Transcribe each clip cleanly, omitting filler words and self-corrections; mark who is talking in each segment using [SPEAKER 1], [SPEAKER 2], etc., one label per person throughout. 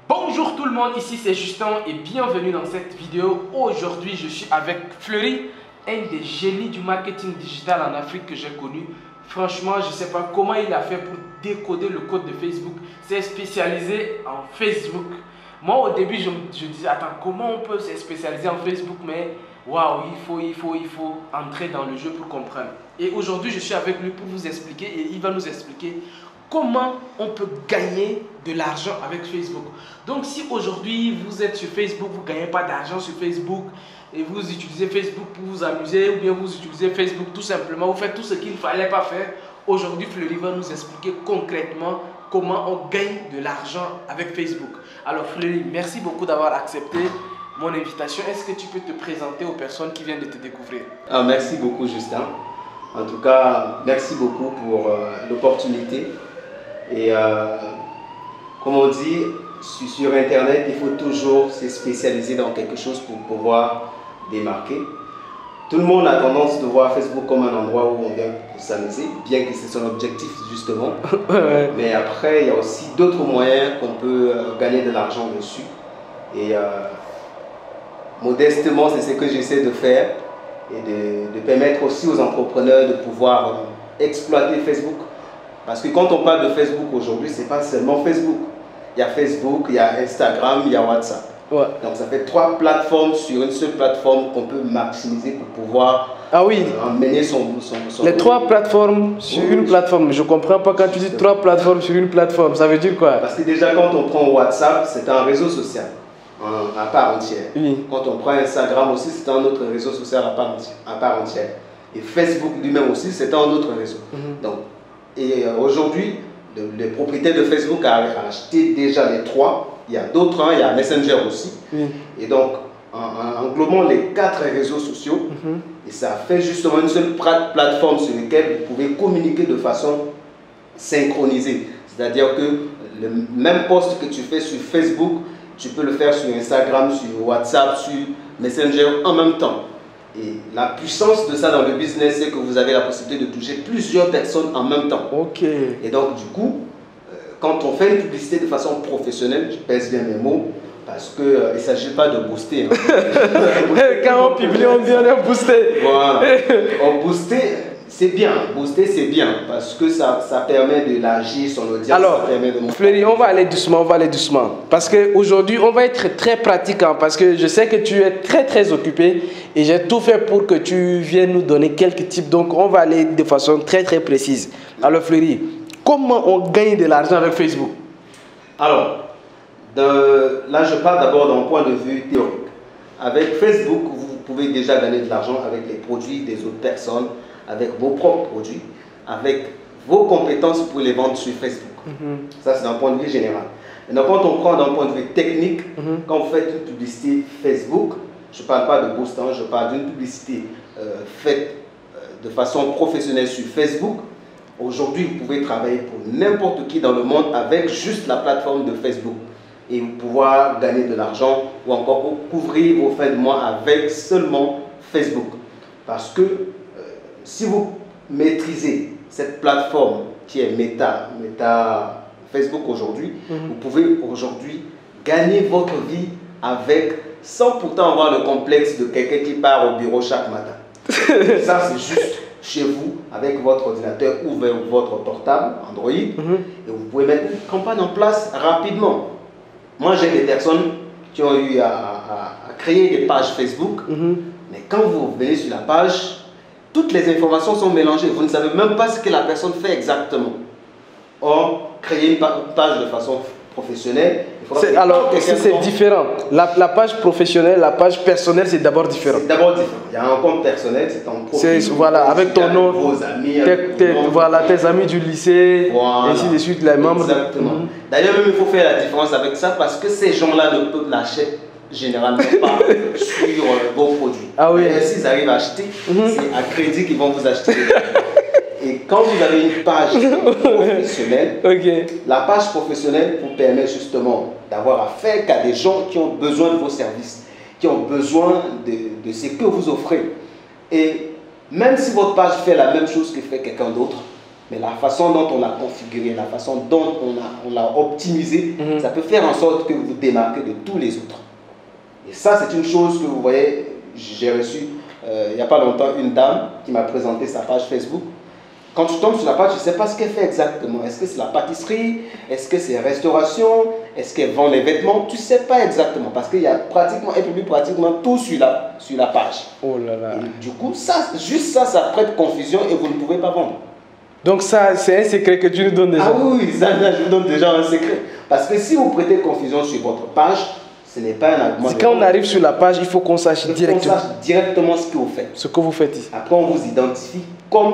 [SPEAKER 1] Bonjour tout le monde, ici c'est Justin et bienvenue dans cette vidéo. Aujourd'hui je suis avec Fleury, un des génies du marketing digital en Afrique que j'ai connu. Franchement, je ne sais pas comment il a fait pour décoder le code de Facebook. C'est spécialisé en Facebook. Moi au début je disais, attends, comment on peut se spécialiser en Facebook? Mais waouh, il faut entrer dans le jeu pour comprendre. Et aujourd'hui je suis avec lui pour vous expliquer et il va nous expliquer comment on peut gagner de l'argent avec Facebook. Donc si aujourd'hui vous êtes sur Facebook, vous ne gagnez pas d'argent sur Facebook et vous utilisez Facebook pour vous amuser ou bien vous utilisez Facebook tout simplement, vous faites tout ce qu'il ne fallait pas faire. Aujourd'hui, Fleury va nous expliquer concrètement comment on gagne de l'argent avec Facebook. Alors Fleury, merci beaucoup d'avoir accepté mon invitation. Est-ce que tu peux te présenter aux personnes qui viennent de te découvrir?
[SPEAKER 2] Merci beaucoup Justin. En tout cas, merci beaucoup pour l'opportunité. Et comme on dit, sur Internet, il faut toujours se spécialiser dans quelque chose pour pouvoir démarquer. Tout le monde a tendance de voir Facebook comme un endroit où on vient pour s'amuser, bien que c'est son objectif justement. Mais après, il y a aussi d'autres moyens qu'on peut gagner de l'argent dessus. Et modestement, c'est ce que j'essaie de faire et de permettre aussi aux entrepreneurs de pouvoir exploiter Facebook. Parce que quand on parle de Facebook aujourd'hui, ce n'est pas seulement Facebook. Il y a Facebook, il y a Instagram, il y a WhatsApp. Ouais. Donc ça fait 3 plateformes sur une seule plateforme qu'on peut maximiser pour pouvoir emmener son
[SPEAKER 1] Les 3 plateformes sur une plateforme. Je ne comprends pas quand tu dis 3 plateformes sur une plateforme. Ça veut dire quoi?
[SPEAKER 2] Parce que déjà quand on prend WhatsApp, c'est un réseau social à part entière. Oui. Quand on prend Instagram aussi, c'est un autre réseau social à part entière. Et Facebook lui-même aussi, c'est un autre réseau. Donc, et aujourd'hui, les propriétaires de Facebook ont acheté déjà les 3. Il y a d'autres, il y a Messenger aussi. Et donc, en englobant les 4 réseaux sociaux, et ça fait justement une seule plateforme sur laquelle vous pouvez communiquer de façon synchronisée. C'est-à-dire que le même post que tu fais sur Facebook, tu peux le faire sur Instagram, sur WhatsApp, sur Messenger en même temps. Et la puissance de ça dans le business, c'est que vous avez la possibilité de toucher plusieurs personnes en même temps.
[SPEAKER 1] Ok.
[SPEAKER 2] Et donc, du coup, quand on fait une publicité de façon professionnelle, je pèse bien mes mots, parce qu'il ne s'agit pas de booster.
[SPEAKER 1] Quand on publie, on dit on est boosté.
[SPEAKER 2] Voilà. Booster, c'est bien. Booster, c'est bien, parce que ça permet d'élargir son audience.
[SPEAKER 1] Alors, Fleury, on va aller doucement, Parce qu'aujourd'hui, on va être très pratique, parce que je sais que tu es très occupé et j'ai tout fait pour que tu viennes nous donner quelques tips. Donc, on va aller de façon très précise. Alors, Fleury, comment on gagne de l'argent avec Facebook?
[SPEAKER 2] Alors, là, je parle d'abord d'un point de vue théorique. Avec Facebook, vous pouvez déjà gagner de l'argent avec les produits des autres personnes, avec vos propres produits, avec vos compétences pour les vendre sur Facebook. Ça, c'est d'un point de vue général. Maintenant, quand on prend d'un point de vue technique, quand vous faites une publicité Facebook, je ne parle pas de boost, je parle d'une publicité faite de façon professionnelle sur Facebook. Aujourd'hui, vous pouvez travailler pour n'importe qui dans le monde avec juste la plateforme de Facebook et vous pouvoir gagner de l'argent ou encore couvrir vos fins de mois avec seulement Facebook. Parce que si vous maîtrisez cette plateforme qui est Meta Facebook aujourd'hui, vous pouvez aujourd'hui gagner votre vie avec sans pourtant avoir le complexe de quelqu'un qui part au bureau chaque matin. Ça, c'est juste chez vous avec votre ordinateur ou votre portable Android et vous pouvez mettre une campagne en place rapidement. Moi, j'ai des personnes qui ont eu à créer des pages Facebook, mais quand vous venez sur la page, toutes les informations sont mélangées. Vous ne savez même pas ce que la personne fait exactement. Or, créer une page de façon professionnelle,
[SPEAKER 1] alors, c'est différent. La page professionnelle, la page personnelle, c'est d'abord différent.
[SPEAKER 2] C'est d'abord différent. Il y a un compte personnel, c'est ton profil.
[SPEAKER 1] Voilà, avec ton nom,
[SPEAKER 2] vos amis,
[SPEAKER 1] tes amis du lycée, et ainsi de suite, les membres.
[SPEAKER 2] Exactement. D'ailleurs, même il faut faire la différence avec ça parce que ces gens-là ne peuvent l'acheter généralement pas sur vos produits.
[SPEAKER 1] Ah oui.
[SPEAKER 2] S'ils arrivent à acheter, c'est à crédit qu'ils vont vous acheter. Et quand vous avez une page professionnelle, la page professionnelle vous permet justement d'avoir affaire qu'à des gens qui ont besoin de vos services, qui ont besoin de ce que vous offrez. Et même si votre page fait la même chose que fait quelqu'un d'autre, Mais la façon dont on l'a configuré, la façon dont on l'a optimisé, ça peut faire en sorte que vous vous démarquez de tous les autres. Et ça, c'est une chose que vous voyez, j'ai reçu il n'y a pas longtemps une dame qui m'a présenté sa page Facebook. Quand tu tombes sur la page, tu ne sais pas ce qu'elle fait exactement. Est-ce que c'est la pâtisserie? Est-ce que c'est restauration? Est-ce qu'elle vend les vêtements? Tu ne sais pas exactement parce qu'il y a pratiquement, elle publie pratiquement tout sur la page.
[SPEAKER 1] Oh là là.
[SPEAKER 2] Et du coup, juste ça prête confusion et vous ne pouvez pas vendre.
[SPEAKER 1] Donc ça, c'est un secret que tu nous donnes déjà.
[SPEAKER 2] Ah oui, ça, je vous donne déjà un secret. Parce que si vous prêtez confusion sur votre page, ce n'est pas un argument.
[SPEAKER 1] Quand on arrive sur la page, il faut qu'on sache directement.
[SPEAKER 2] Qu'on sache directement ce que vous faites.
[SPEAKER 1] Ce que vous faites ici.
[SPEAKER 2] Après, on vous identifie comme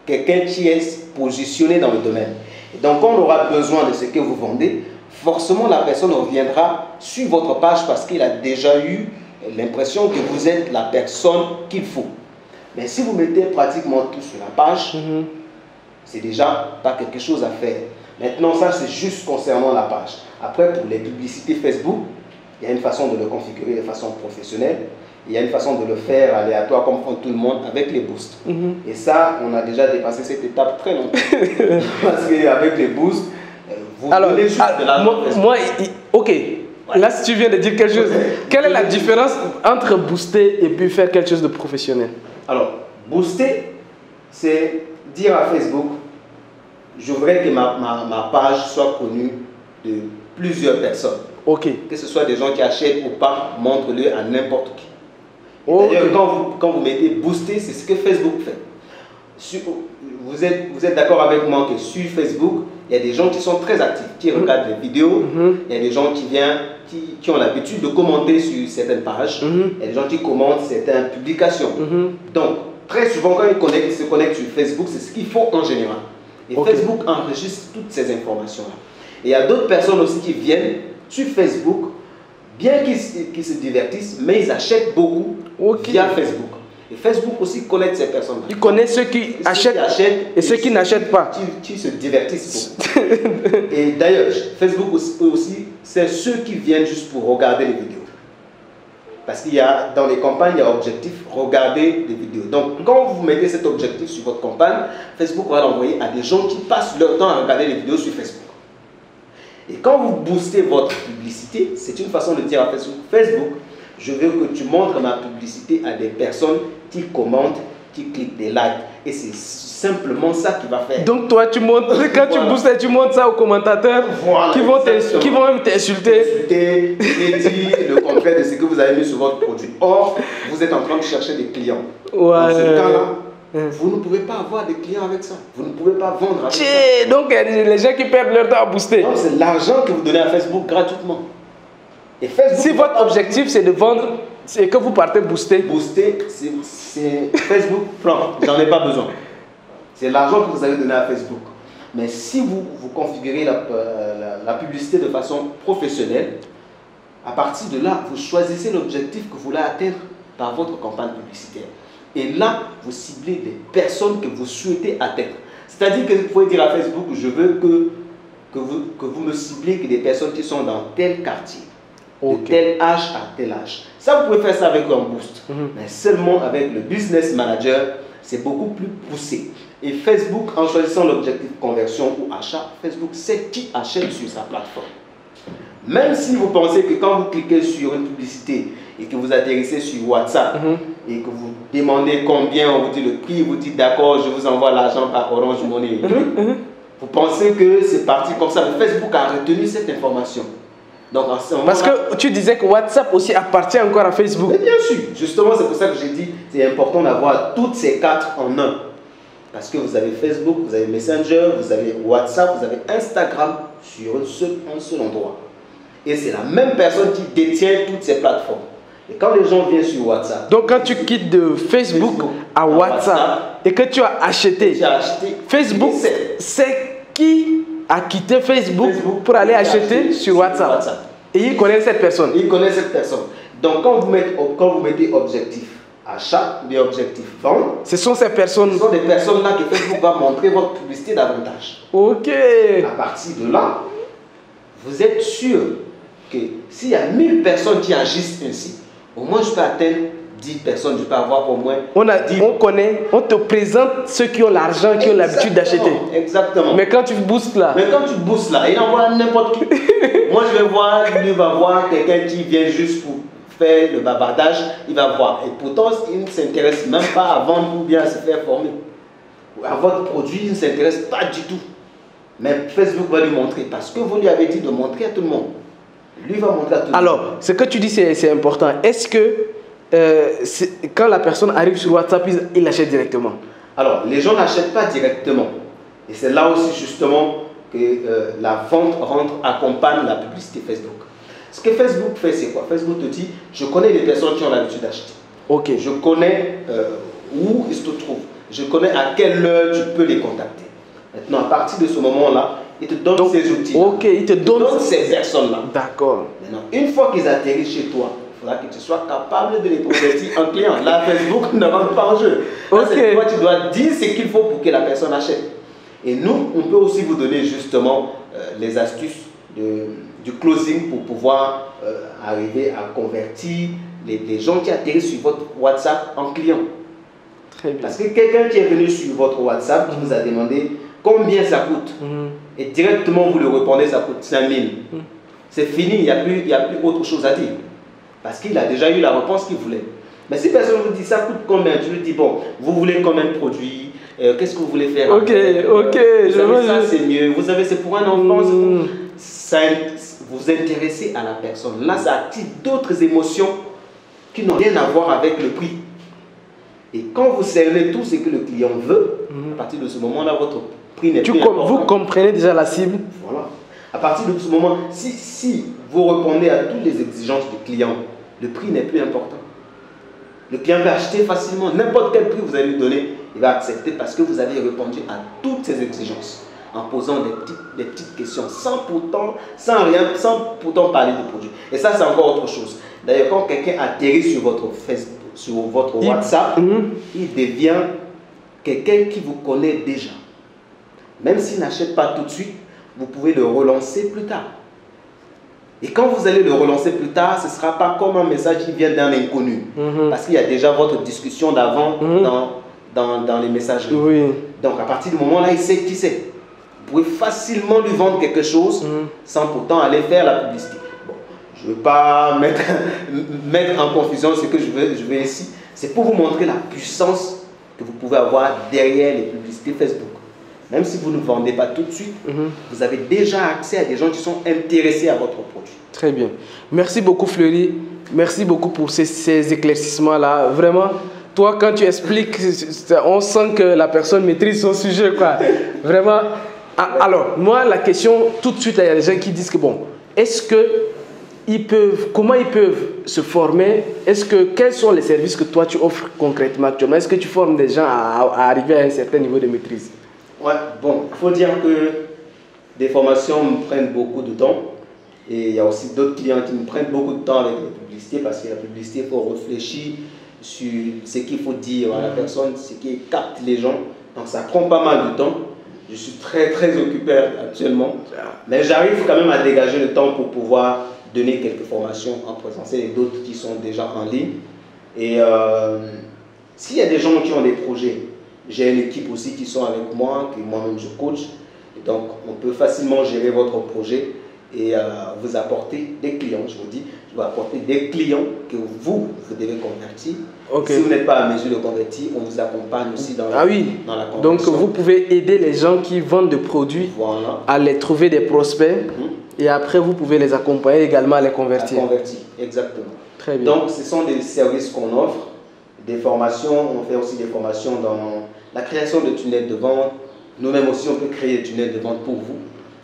[SPEAKER 2] quelqu'un qui est positionné dans le domaine. Et donc, quand on aura besoin de ce que vous vendez, forcément, la personne reviendra sur votre page parce qu'il a déjà eu l'impression que vous êtes la personne qu'il faut. Mais si vous mettez pratiquement tout sur la page, c'est déjà pas quelque chose à faire. Maintenant, ça, c'est juste concernant la page. Après, pour les publicités Facebook, il y a une façon de le configurer de façon professionnelle. Il y a une façon de le faire aléatoire comme font tout le monde avec les boosts. Et ça, on a déjà dépassé cette étape très longtemps. Parce qu'avec les boosts, vous donnez juste de l'argent.
[SPEAKER 1] Ok. Là, si tu viens de dire quelque chose, quelle est la différence entre booster et puis faire quelque chose de professionnel?
[SPEAKER 2] Alors, booster, c'est dire à Facebook, je voudrais que ma page soit connue de plusieurs personnes.
[SPEAKER 1] Ok.
[SPEAKER 2] Que ce soit des gens qui achètent ou pas, montre-le à n'importe qui.
[SPEAKER 1] Okay.
[SPEAKER 2] D'ailleurs, quand vous mettez booster, c'est ce que Facebook fait. Vous êtes d'accord avec moi que sur Facebook, il y a des gens qui sont très actifs, qui regardent les vidéos, il y a des gens qui ont l'habitude de commenter sur certaines pages, il y a des gens qui commentent certaines publications. Donc, très souvent, quand ils se connectent sur Facebook, c'est ce qu'il faut en général. Et Facebook enregistre toutes ces informations-là. Et il y a d'autres personnes aussi qui viennent sur Facebook, bien qu'ils se divertissent, mais ils achètent beaucoup via Facebook. Et Facebook aussi connaît ces personnes-là.
[SPEAKER 1] Ils connaissent ceux qui achètent et ceux qui n'achètent pas.
[SPEAKER 2] Qui se divertissent beaucoup. Et d'ailleurs, Facebook aussi, c'est ceux qui viennent juste pour regarder les vidéos. Parce qu'il y a, dans les campagnes, il y a objectif, regarder des vidéos. Donc, quand vous mettez cet objectif sur votre campagne, Facebook va l'envoyer à des gens qui passent leur temps à regarder les vidéos sur Facebook. Et quand vous boostez votre publicité, c'est une façon de dire à Facebook, je veux que tu montres ma publicité à des personnes qui commentent, qui cliquent des likes. Et c'est simplement ça qui va faire.
[SPEAKER 1] Donc toi, tu montres, quand tu boostes, tu montres ça aux commentateurs qui vont même t'insulter.
[SPEAKER 2] Et dire le contraire de ce que vous avez mis sur votre produit. Or, vous êtes en train de chercher des clients. Dans ce cas-là, vous ne pouvez pas avoir des clients avec ça. Vous ne pouvez pas vendre avec ça.
[SPEAKER 1] Donc, les gens qui perdent leur temps à booster.
[SPEAKER 2] C'est l'argent que vous donnez à Facebook gratuitement. Et Facebook,
[SPEAKER 1] si votre objectif c'est de vendre, c'est que vous partez booster.
[SPEAKER 2] Booster, c'est Facebook plan. J'en ai pas besoin. C'est l'argent que vous avez donné à Facebook. Mais si vous configurez la publicité de façon professionnelle, à partir de là, vous choisissez l'objectif que vous voulez atteindre par votre campagne publicitaire. Et là, vous ciblez des personnes que vous souhaitez atteindre. C'est-à-dire que vous pouvez dire à Facebook, je veux que vous me ciblez que des personnes qui sont dans tel quartier, de tel âge à tel âge. Ça, vous pouvez faire ça avec un boost. Mais seulement avec le Business Manager, c'est beaucoup plus poussé. Et Facebook, en choisissant l'objectif conversion ou achat, Facebook sait qui achète sur sa plateforme. Même si vous pensez que quand vous cliquez sur une publicité et que vous atterrissez sur WhatsApp et que vous demandez combien, on vous dit le prix, vous dites d'accord, je vous envoie l'argent par Orange Money. Vous pensez que c'est parti comme ça. Mais Facebook a retenu cette information. Donc,
[SPEAKER 1] parce que tu disais que WhatsApp aussi appartient encore à Facebook.
[SPEAKER 2] Mais bien sûr, justement, c'est pour ça que j'ai dit c'est important d'avoir toutes ces quatre en un. Parce que vous avez Facebook, vous avez Messenger, vous avez WhatsApp, vous avez Instagram sur un seul endroit. Et c'est la même personne qui détient toutes ces plateformes. Et quand les gens viennent sur WhatsApp...
[SPEAKER 1] Donc quand tu quittes de Facebook à WhatsApp et que tu as acheté, Facebook sait qui a quitté Facebook pour aller acheter sur WhatsApp. Et il connaît cette personne.
[SPEAKER 2] Il connaît cette personne. Donc quand vous mettez objectif achat, bien objectif vente,
[SPEAKER 1] ce sont ces personnes.
[SPEAKER 2] Ce sont des personnes là que Facebook va montrer votre publicité davantage.
[SPEAKER 1] Ok.
[SPEAKER 2] À partir de là, vous êtes sûr que s'il y a 1000 personnes qui agissent ainsi, au moins je peux atteindre 10 personnes, je peux avoir au moins
[SPEAKER 1] on connaît, on te présente ceux qui ont l'argent, qui ont l'habitude d'acheter.
[SPEAKER 2] Exactement.
[SPEAKER 1] Mais quand tu boostes là.
[SPEAKER 2] Mais quand tu boostes là, il envoie n'importe qui. Moi, je vais voir, lui va voir quelqu'un qui vient juste pour faire le bavardage, il va voir. Et pourtant, il ne s'intéresse même pas à vendre ou bien à se faire former. À votre produit, il ne s'intéresse pas du tout. Mais Facebook va lui montrer parce que vous lui avez dit de montrer à tout le monde. Lui va montrer à tout le monde.
[SPEAKER 1] Alors, ce que tu dis, c'est important. Est-ce que quand la personne arrive sur WhatsApp, il l'achète directement?
[SPEAKER 2] Alors, les gens n'achètent pas directement. Et c'est là aussi justement que la vente accompagne la publicité Facebook. Ce que Facebook fait, c'est quoi? Facebook te dit, je connais les personnes qui ont l'habitude d'acheter.
[SPEAKER 1] Ok.
[SPEAKER 2] Je connais où ils se trouvent. Je connais à quelle heure tu peux les contacter. Maintenant, à partir de ce moment-là, il te donne ces outils.
[SPEAKER 1] Ok, il te donne
[SPEAKER 2] ces personnes-là.
[SPEAKER 1] D'accord.
[SPEAKER 2] Maintenant, une fois qu'ils atterrissent chez toi, il faudra que tu sois capable de les convertir en clients. Là, Facebook ne rentre pas en jeu. Là, okay. Toi, tu dois dire ce qu'il faut pour que la personne achète. Et nous, on peut aussi vous donner justement les astuces du closing pour pouvoir arriver à convertir les gens qui atterrissent sur votre WhatsApp en clients.
[SPEAKER 1] Très bien.
[SPEAKER 2] Parce que quelqu'un qui est venu sur votre WhatsApp, qui vous a demandé combien ça coûte, et directement vous lui répondez ça coûte 5 000. C'est fini, il n'y a plus autre chose à dire. Parce qu'il a déjà eu la réponse qu'il voulait. Mais si personne vous dit ça coûte combien, tu lui dis bon, vous voulez combien de produits, qu'est-ce que vous voulez faire?
[SPEAKER 1] Ok,
[SPEAKER 2] je vois ça, c'est mieux. Vous avez, c'est pour un enfant, ça, vous intéressez à la personne. Là, ça active d'autres émotions qui n'ont rien à voir avec le prix. Et quand vous cernez tout ce que le client veut, à partir de ce moment-là, votre prix n'est plus important.
[SPEAKER 1] Vous comprenez déjà la cible.
[SPEAKER 2] Voilà. À partir de ce moment, si vous répondez à toutes les exigences du client, le prix n'est plus important. Le client va acheter facilement. N'importe quel prix vous allez lui donner, il va accepter parce que vous avez répondu à toutes ces exigences en posant des petites questions sans pourtant parler de produit. Et ça, c'est encore autre chose. D'ailleurs, quand quelqu'un atterrit sur votre Facebook, sur votre WhatsApp, il devient quelqu'un qui vous connaît déjà. Même s'il n'achète pas tout de suite, vous pouvez le relancer plus tard. Et quand vous allez le relancer plus tard, ce ne sera pas comme un message qui vient d'un inconnu. Parce qu'il y a déjà votre discussion d'avant dans les messageries. Oui. Donc à partir du moment là, il sait qui c'est. Vous pouvez facilement lui vendre quelque chose sans pourtant aller faire la publicité. Bon, je ne veux pas mettre en confusion ce que je veux ici. C'est pour vous montrer la puissance que vous pouvez avoir derrière les publicités Facebook. Même si vous ne vendez pas tout de suite, vous avez déjà accès à des gens qui sont intéressés à votre produit.
[SPEAKER 1] Très bien. Merci beaucoup Fleury. Merci beaucoup pour ces éclaircissements-là. Vraiment, toi, quand tu expliques, on sent que la personne maîtrise son sujet, quoi. Vraiment. Alors, moi, la question, tout de suite, il y a des gens qui disent que bon, comment ils peuvent se former? Quels sont les services que toi, tu offres concrètement actuellement? Est-ce que tu formes des gens à arriver à un certain niveau de maîtrise?
[SPEAKER 2] Ouais, bon, il faut dire que des formations me prennent beaucoup de temps. Et il y a aussi d'autres clients qui me prennent beaucoup de temps avec les publicités parce que la publicité, il faut réfléchir sur ce qu'il faut dire à la personne, ce qui capte les gens. Donc ça prend pas mal de temps. Je suis très occupé actuellement. Mais j'arrive quand même à dégager le temps pour pouvoir donner quelques formations en présentiel et d'autres qui sont déjà en ligne. Et s'il y a des gens qui ont des projets, j'ai une équipe aussi qui sont avec moi, que moi-même je coach. Et donc, on peut facilement gérer votre projet et vous apporter des clients. Je vous dis, je vais apporter des clients que vous devez convertir. Okay. Si vous n'êtes pas à mesure de convertir, on vous accompagne aussi dans la conversion.
[SPEAKER 1] Donc, vous pouvez aider les gens qui vendent des produits à les trouver des prospects et après, vous pouvez les accompagner également à les convertir.
[SPEAKER 2] À convertir, exactement.
[SPEAKER 1] Très bien.
[SPEAKER 2] Donc, ce sont des services qu'on offre, des formations. On fait aussi des formations dans la création de tunnels de vente. Nous-mêmes aussi, on peut créer des tunnels de vente pour vous.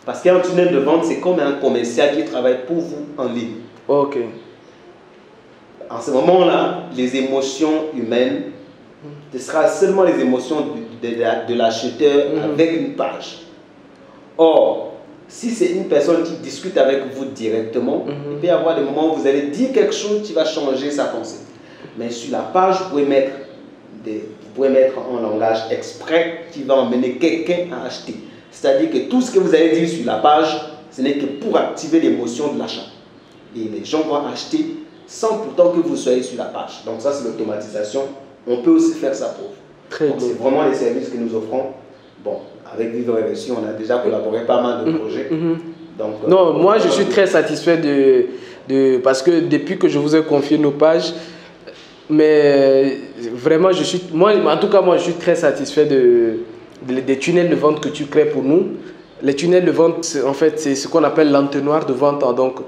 [SPEAKER 2] Parce qu'un tunnel de vente, c'est comme un commercial qui travaille pour vous en ligne.
[SPEAKER 1] Ok.
[SPEAKER 2] En ce moment-là, les émotions humaines, ce sera seulement les émotions de l'acheteur avec une page. Or, si c'est une personne qui discute avec vous directement, il peut y avoir des moments où vous allez dire quelque chose qui va changer sa pensée. Mais sur la page, vous pouvez mettre un langage exprès qui va emmener quelqu'un à acheter. C'est-à-dire que tout ce que vous allez dire sur la page, ce n'est que pour activer l'émotion de l'achat. Et les gens vont acheter sans pourtant que vous soyez sur la page. Donc ça, c'est l'automatisation. On peut aussi faire ça pour vous.
[SPEAKER 1] Très
[SPEAKER 2] Donc
[SPEAKER 1] bien.
[SPEAKER 2] c'est vraiment les services que nous offrons. Bon, avec Vivre et Réussir, on a déjà collaboré pas mal de projets. Donc,
[SPEAKER 1] non, moi je suis très satisfait parce que depuis que je vous ai confié nos pages, mais vraiment moi en tout cas moi je suis très satisfait des tunnels de vente que tu crées pour nous. Les tunnels de vente, en fait, c'est ce qu'on appelle l'entonnoir de vente. Donc,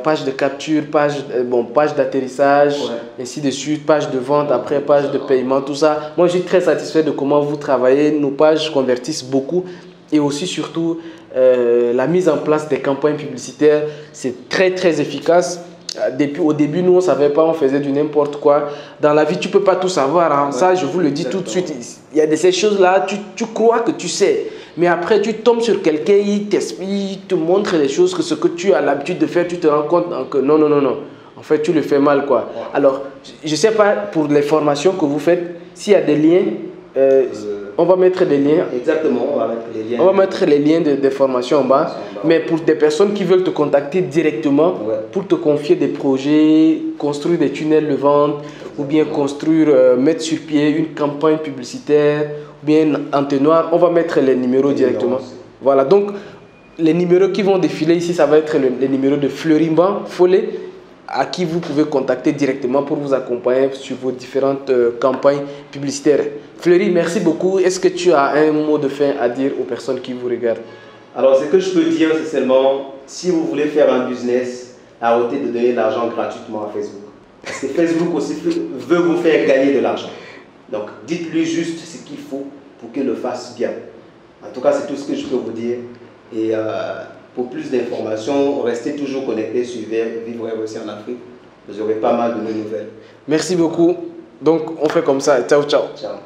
[SPEAKER 1] page de capture, page d'atterrissage, ainsi de suite, page de vente, après page de paiement, tout ça. Moi, je suis très satisfait de comment vous travaillez. Nos pages convertissent beaucoup et aussi, surtout, la mise en place des campagnes publicitaires, c'est très, très efficace. Au début, nous, on ne savait pas, on faisait du n'importe quoi. Dans la vie, tu ne peux pas tout savoir. Hein. Ça, je vous le dis tout de suite. Il y a ces choses-là, tu crois que tu sais. Mais après, tu tombes sur quelqu'un, il te montre les choses, que ce que tu as l'habitude de faire, tu te rends compte que non. En fait, tu le fais mal, quoi. Alors, je ne sais pas, pour les formations que vous faites, s'il y a des liens, on va mettre des liens.
[SPEAKER 2] Exactement, on va mettre les liens.
[SPEAKER 1] On va mettre les liens de formation en bas. Mais pour des personnes qui veulent te contacter directement, pour te confier des projets, construire des tunnels de vente, ou bien mettre sur pied une campagne publicitaire, ou bien un entonnoir, on va mettre les numéros directement. Voilà, donc les numéros qui vont défiler ici, ça va être les numéros de Fleury Mban Follet, à qui vous pouvez contacter directement pour vous accompagner sur vos différentes campagnes publicitaires. Fleury, merci beaucoup. Est-ce que tu as un mot de fin à dire aux personnes qui vous regardent?
[SPEAKER 2] Alors, ce que je peux dire, c'est seulement, si vous voulez faire un business, arrêtez de donner de l'argent gratuitement à Facebook. Parce que Facebook aussi veut vous faire gagner de l'argent. Donc, dites-lui juste ce qu'il faut pour qu'il le fasse bien. En tout cas, c'est tout ce que je peux vous dire. Et pour plus d'informations, restez toujours connectés sur Vivre et Réussir en Afrique. Vous aurez pas mal de nouvelles.
[SPEAKER 1] Merci beaucoup. Donc, on fait comme ça. Ciao, ciao.
[SPEAKER 2] Ciao.